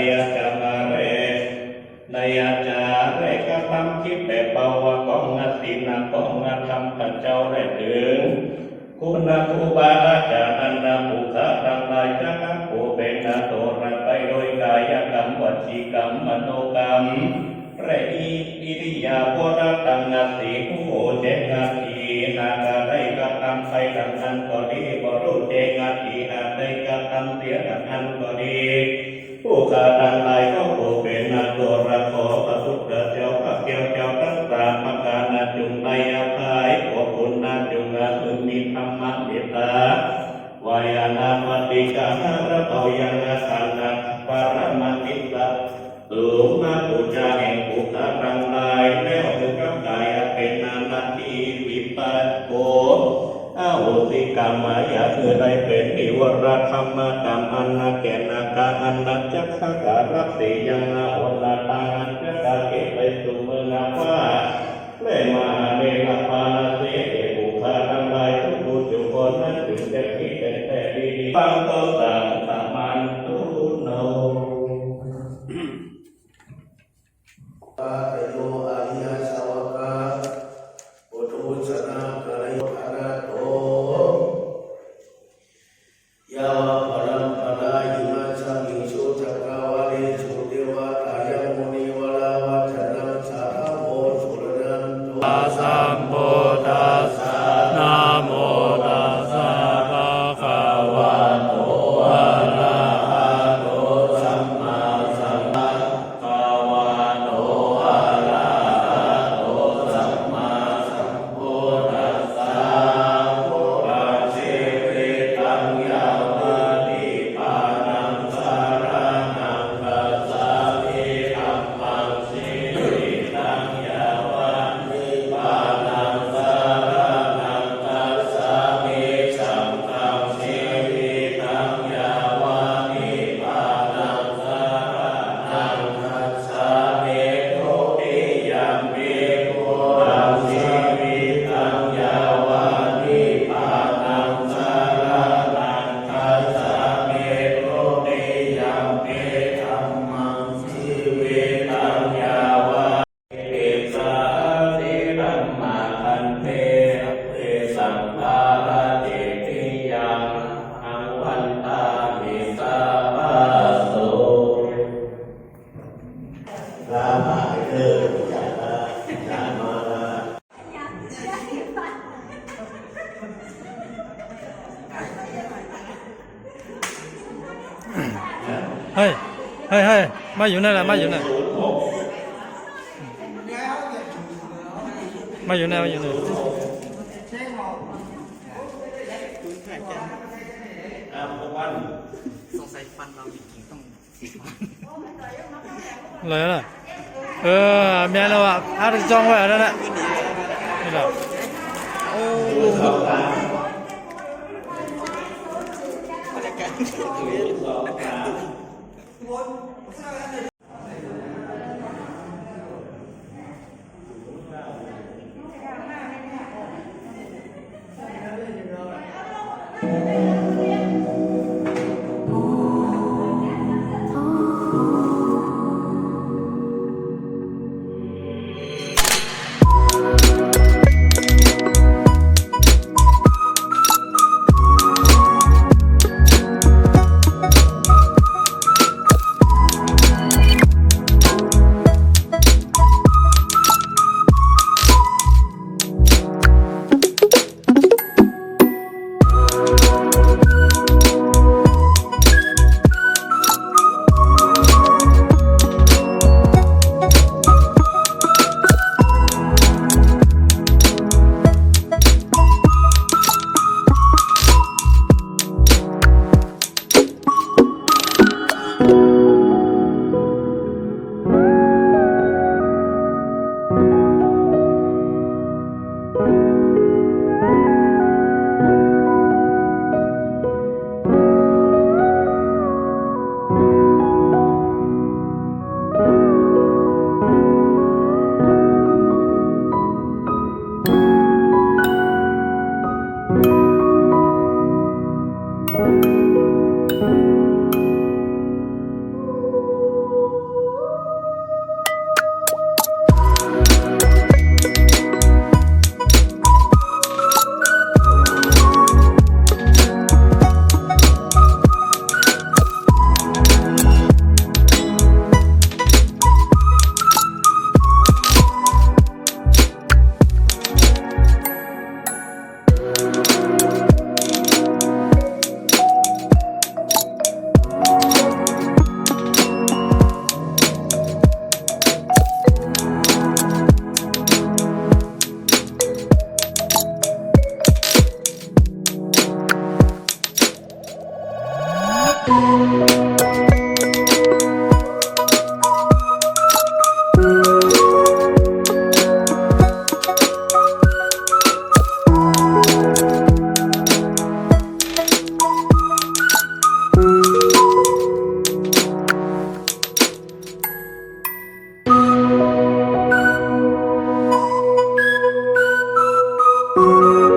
ยจะมาเรนายาจาเรกทำคิดแต่เบาวะกองงศีลกองงธรรมพระเจ้าได้ถึงคุณครูบาอาจารย์นันนาภูขาทั้งหลายจะนับผู้เป็นนาโตระไปโดยกายกรรมวจีกรรมมโนกรรมและอิริยาบถตังนาสีผู้เจงาทีนาคาได้กระทำไปดังนั้นก็ดีบรุเจงาทีอาได้กระทำเสียดังนั้นก็ดีผู้ขาทั้งหลายก็ผู้เป็นนาโตระขอพระพุทธเจ้าพระเกี่ยวเจ้าทั้งสามประการนาจุงในอาภายขอคุณนาจุงอาคือมีธรรมะเมตตาวายานามติการะเปายังอาคานาปารมาติตาตุมาปุจาแห่งภูขาทั้งหลายแล้วถึงกับกายเป็นนานาทีวิปัสโกอาโหสิกรรมายาคือได้เป็นนิวรธรรมกรรมอันนาแก่นาคาอันนัจจักขการัติยังนาโอลาตังอันจะกาเกไปสู่เมืองนาว่าเลมาเนลปานาเสเอภูขาทั้งหลายทุกผู้ทุกคนนั้นถึงจะคิดแต่ดีฟังต้นสังสามันตุโนอาโยอริยสาวกาปุถุชนะกะริภารโตยาวะปรัมปรายิมัสสมิสุจักรวาเลสุเทวตายมุนีวลาวัจนังสาธโมสุรนันตุสัมโพธัสสะนะโมตัสสะภะคะวะโตอะระหะโตสัมมาสัมพุทธัสสะโตอะระหะโตสัมมาสัมพุทธัสสะปุราเชวิตังยาวะนิพพานังสารนังคัสสะมิธัมมังสิริตังยาวะนิพพานังสารนังคัสสะมิสัมตังสิริตังยาวะนิพพานังสารนังคัสสะมิโตติยัมปิปุรังสิริตังยาวะนิพพานังสารนังคัสสะมิโตติยัมปิธัมมังสิริตังยาวะเอสาสิรัมมาคันเตเอสัมภาระเจติยังอังวันตามิสาวาโสรามาเกิดจากจามาลาเฮ้ยมาอยู่นั่นแหละมาอยู่นั่นมาอยู่นั่นสงสัยฟันเราจริงๆต้องฉีดเลยนะแม่เราอ่ะอาจจะจ้องไว้แล้วนะนี่แหละโอ้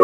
ะ